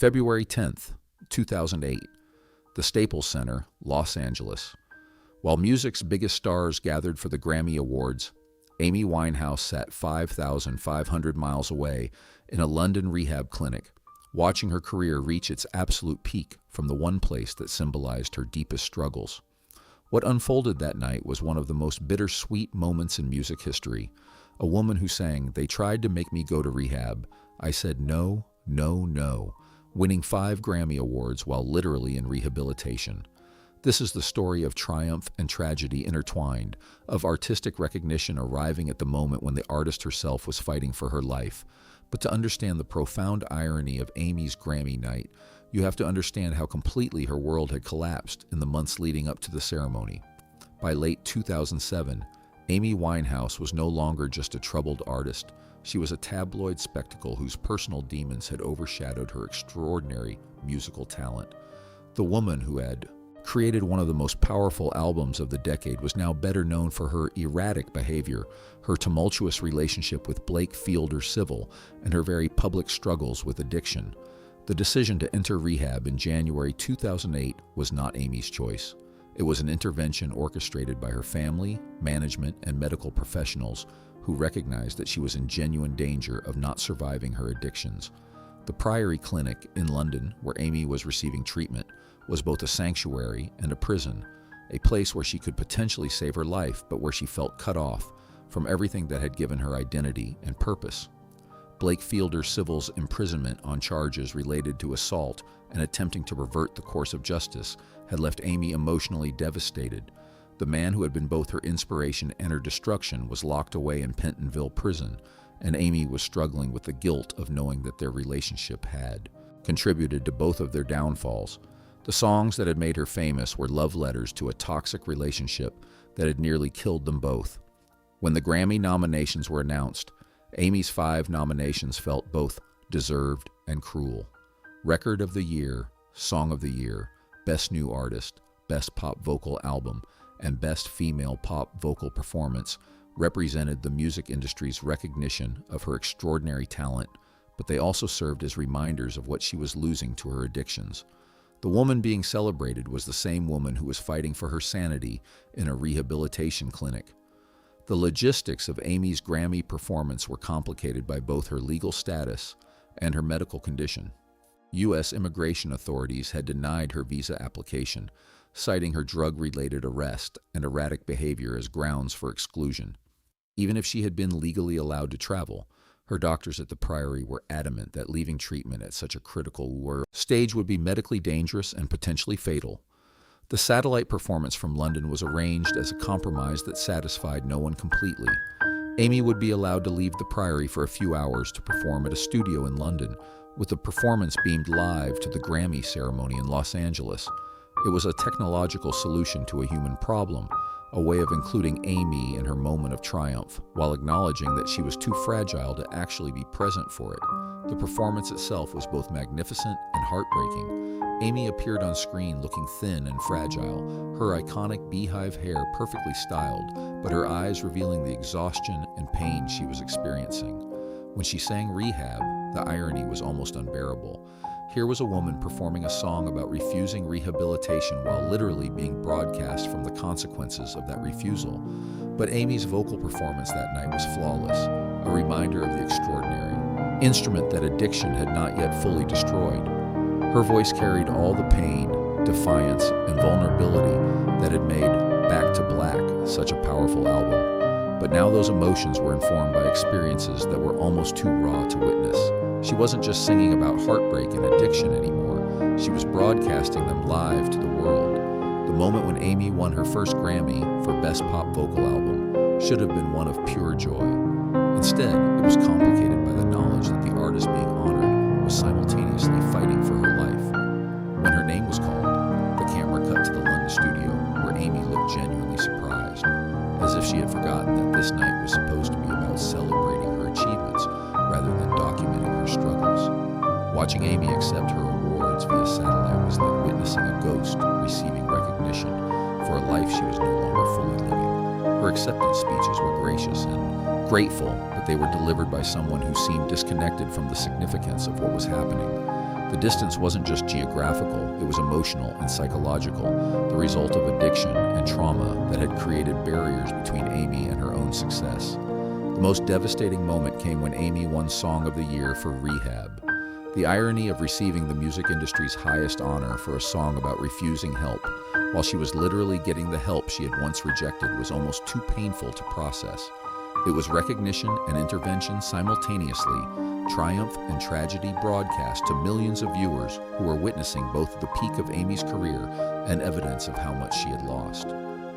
February 10th, 2008, the Staples Center, Los Angeles. While music's biggest stars gathered for the Grammy Awards, Amy Winehouse sat 5,500 miles away in a London rehab clinic, watching her career reach its absolute peak from the one place that symbolized her deepest struggles. What unfolded that night was one of the most bittersweet moments in music history. A woman who sang, "They tried to make me go to rehab. I said no, no, no," winning 5 Grammy Awards while literally in rehabilitation. This is the story of triumph and tragedy intertwined, of artistic recognition arriving at the moment when the artist herself was fighting for her life. But to understand the profound irony of Amy's Grammy night, you have to understand how completely her world had collapsed in the months leading up to the ceremony. By late 2007, Amy Winehouse was no longer just a troubled artist. She was a tabloid spectacle whose personal demons had overshadowed her extraordinary musical talent. The woman who had created one of the most powerful albums of the decade was now better known for her erratic behavior, her tumultuous relationship with Blake Fielder Civil, and her very public struggles with addiction. The decision to enter rehab in January 2008 was not Amy's choice. It was an intervention orchestrated by her family, management, and medical professionals who recognized that she was in genuine danger of not surviving her addictions. The Priory Clinic in London, where Amy was receiving treatment, was both a sanctuary and a prison, a place where she could potentially save her life, but where she felt cut off from everything that had given her identity and purpose. Blake Fielder Civil's imprisonment on charges related to assault and attempting to revert the course of justice had left Amy emotionally devastated. The man who had been both her inspiration and her destruction was locked away in Pentonville prison, and Amy was struggling with the guilt of knowing that their relationship had contributed to both of their downfalls. The songs that had made her famous were love letters to a toxic relationship that had nearly killed them both. When the Grammy nominations were announced, Amy's 5 nominations felt both deserved and cruel. Record of the Year, Song of the Year, Best New Artist, Best Pop Vocal Album, and Best Female Pop Vocal Performance represented the music industry's recognition of her extraordinary talent, but they also served as reminders of what she was losing to her addictions. The woman being celebrated was the same woman who was fighting for her sanity in a rehabilitation clinic. The logistics of Amy's Grammy performance were complicated by both her legal status and her medical condition. U.S. immigration authorities had denied her visa application, citing her drug-related arrest and erratic behavior as grounds for exclusion. Even if she had been legally allowed to travel, her doctors at the Priory were adamant that leaving treatment at such a critical stage would be medically dangerous and potentially fatal. The satellite performance from London was arranged as a compromise that satisfied no one completely. Amy would be allowed to leave the Priory for a few hours to perform at a studio in London, with the performance beamed live to the Grammy ceremony in Los Angeles. It was a technological solution to a human problem, a way of including Amy in her moment of triumph, while acknowledging that she was too fragile to actually be present for it. The performance itself was both magnificent and heartbreaking. Amy appeared on screen looking thin and fragile, her iconic beehive hair perfectly styled, but her eyes revealing the exhaustion and pain she was experiencing. When she sang Rehab, the irony was almost unbearable. Here was a woman performing a song about refusing rehabilitation while literally being broadcast from the consequences of that refusal. But Amy's vocal performance that night was flawless, a reminder of the extraordinary instrument that addiction had not yet fully destroyed. Her voice carried all the pain, defiance, and vulnerability that had made Back to Black such a powerful album. But now those emotions were informed by experiences that were almost too raw to witness. She wasn't just singing about heartbreak and addiction anymore. She was broadcasting them live to the world. The moment when Amy won her first Grammy for Best Pop Vocal Album should have been one of pure joy. Instead, it was complicated by the knowledge that the artist being honored was simultaneously fighting for her life. When her name was called, the camera cut to the London studio, where Amy looked genuinely surprised, as if she had forgotten that this night was supposed to be about celebrating her achievements rather than documenting her struggles. Watching Amy accept her awards via satellite was like witnessing a ghost receiving recognition for a life she was no longer fully living. Her acceptance speeches were gracious and grateful, but they were delivered by someone who seemed disconnected from the significance of what was happening. The distance wasn't just geographical, it was emotional and psychological, the result of addiction and trauma that had created barriers between Amy and her own success. The most devastating moment came when Amy won Song of the Year for Rehab. The irony of receiving the music industry's highest honor for a song about refusing help, while she was literally getting the help she had once rejected, was almost too painful to process. It was recognition and intervention simultaneously, triumph and tragedy broadcast to millions of viewers who were witnessing both the peak of Amy's career and evidence of how much she had lost.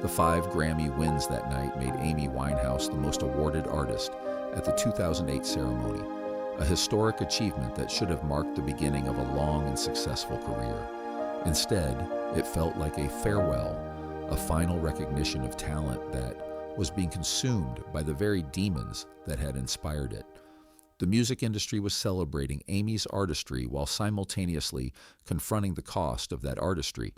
The 5 Grammy wins that night made Amy Winehouse the most awarded artist at the 2008 ceremony, a historic achievement that should have marked the beginning of a long and successful career. Instead, it felt like a farewell, a final recognition of talent that was being consumed by the very demons that had inspired it. The music industry was celebrating Amy's artistry while simultaneously confronting the cost of that artistry.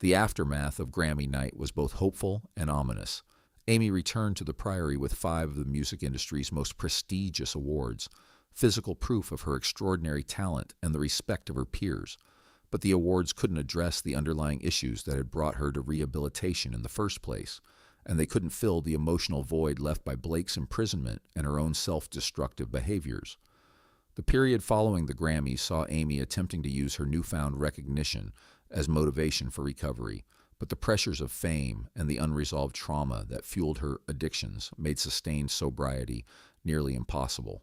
The aftermath of Grammy night was both hopeful and ominous. Amy returned to the Priory with 5 of the music industry's most prestigious awards, physical proof of her extraordinary talent and the respect of her peers. But the awards couldn't address the underlying issues that had brought her to rehabilitation in the first place, and they couldn't fill the emotional void left by Blake's imprisonment and her own self-destructive behaviors. The period following the Grammys saw Amy attempting to use her newfound recognition as motivation for recovery, but the pressures of fame and the unresolved trauma that fueled her addictions made sustained sobriety nearly impossible.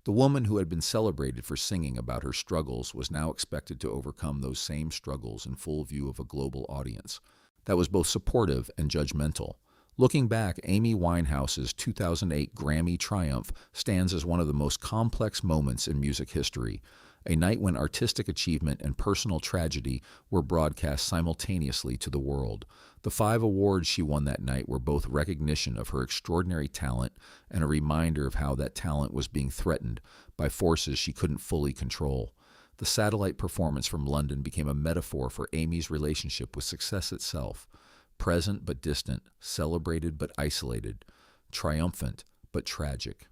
The woman who had been celebrated for singing about her struggles was now expected to overcome those same struggles in full view of a global audience that was both supportive and judgmental. Looking back, Amy Winehouse's 2008 Grammy triumph stands as one of the most complex moments in music history, a night when artistic achievement and personal tragedy were broadcast simultaneously to the world. The 5 awards she won that night were both recognition of her extraordinary talent and a reminder of how that talent was being threatened by forces she couldn't fully control. The satellite performance from London became a metaphor for Amy's relationship with success itself, present but distant, celebrated but isolated, triumphant but tragic.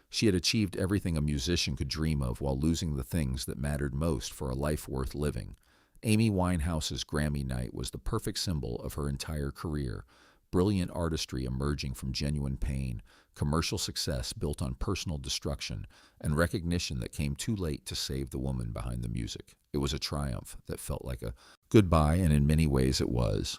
She had achieved everything a musician could dream of while losing the things that mattered most for a life worth living. Amy Winehouse's Grammy night was the perfect symbol of her entire career, brilliant artistry emerging from genuine pain, commercial success built on personal destruction, and recognition that came too late to save the woman behind the music. It was a triumph that felt like a goodbye, and in many ways it was.